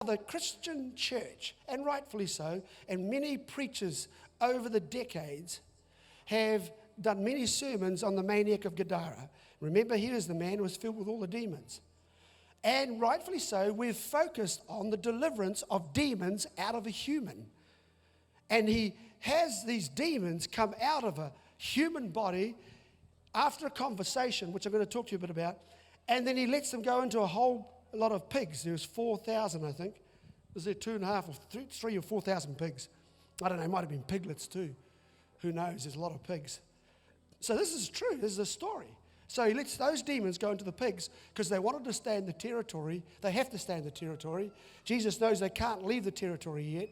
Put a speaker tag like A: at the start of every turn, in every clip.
A: The Christian church, and rightfully so, and many preachers over the decades have done many sermons on the maniac of Gadara. Remember, he was the man who was filled with all the demons. And rightfully so, we've focused on the deliverance of demons out of a human. And he has these demons come out of a human body after a conversation, which I'm going to talk to you a bit about, and then he lets them go into a lot of pigs. There was 4,000, I think. Was there 2,500 or 3 or 4,000 pigs? I don't know, it might have been piglets too. Who knows? There's a lot of pigs. So this is true. This is a story. So he lets those demons go into the pigs because they wanted to stay in the territory. They have to stay in the territory. Jesus knows they can't leave the territory yet.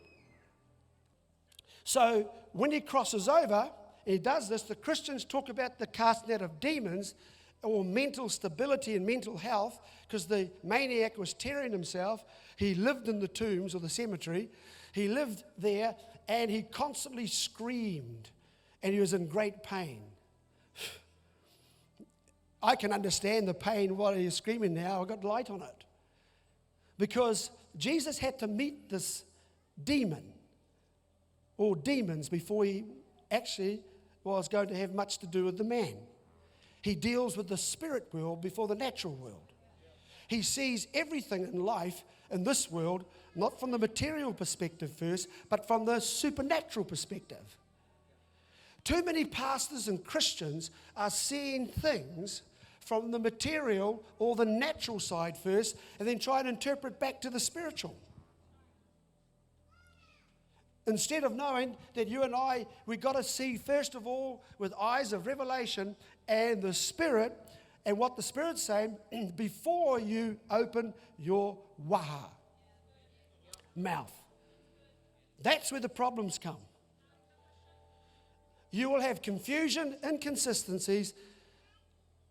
A: So when he crosses over, and he does this, the Christians talk about the casting out of demons or mental stability and mental health, because the maniac was tearing himself. He lived in the tombs or the cemetery. He lived there, and he constantly screamed, and he was in great pain. I can understand the pain while he is screaming now. I've got light on it. Because Jesus had to meet this demon or demons before he actually was going to have much to do with the man. He deals with the spirit world before the natural world. He sees everything in life in this world, not from the material perspective first, but from the supernatural perspective. Too many pastors and Christians are seeing things from the material or the natural side first, and then try and interpret back to the spiritual. Instead of knowing that you and I, we've got to see first of all with eyes of revelation and the Spirit and what the Spirit's saying before you open your waha, mouth. That's where the problems come. You will have confusion, inconsistencies,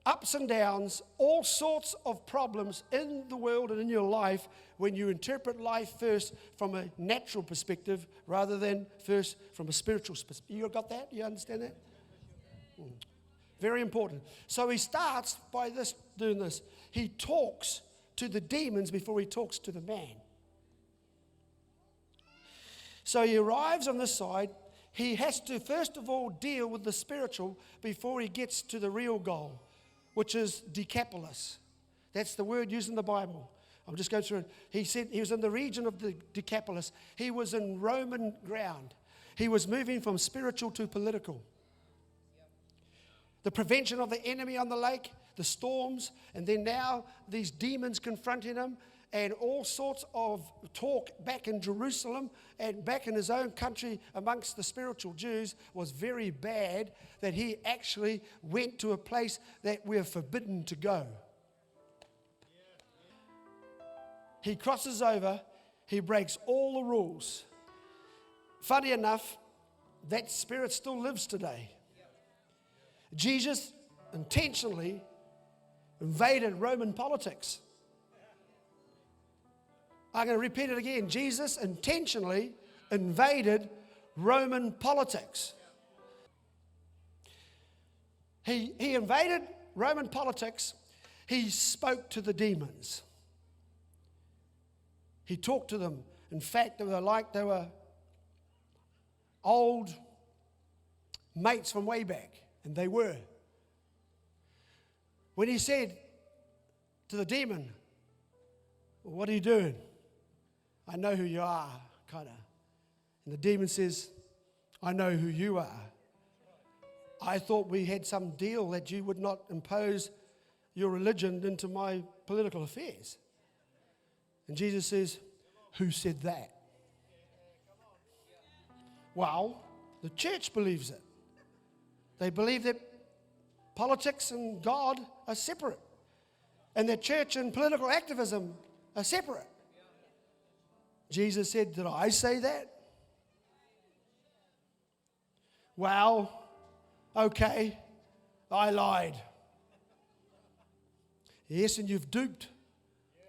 A: ups and downs, all sorts of problems in the world and in your life when you interpret life first from a natural perspective rather than first from a spiritual perspective. You got that? You understand that? Very important. So he starts by doing this. He talks to the demons before he talks to the man. So he arrives on this side. He has to first of all deal with the spiritual before he gets to the real goal, which is Decapolis. That's the word used in the Bible. I'm just going through it. He said he was in the region of the Decapolis. He was in Roman ground. He was moving from spiritual to political. The prevention of the enemy on the lake, the storms, and then now these demons confronting him, and all sorts of talk back in Jerusalem and back in his own country amongst the spiritual Jews was very bad, that he actually went to a place that we're forbidden to go. He crosses over, he breaks all the rules. Funny enough, that spirit still lives today. Jesus intentionally invaded Roman politics. I'm going to repeat it again. Jesus intentionally invaded Roman politics. He invaded Roman politics. He spoke to the demons. He talked to them. In fact, they were old mates from way back, and they were. When he said to the demon, "Well, what are you doing? I know who you are," kind of. And the demon says, "I know who you are. I thought we had some deal that you would not impose your religion into my political affairs." And Jesus says, "Who said that?" Well, the church believes it. They believe that politics and God are separate, and that church and political activism are separate. Jesus said, "Did I say that?" Well, okay, I lied. Yes, and you've duped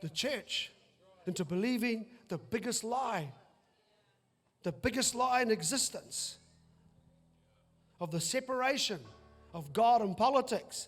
A: the church into believing the biggest lie in existence, of the separation of God and politics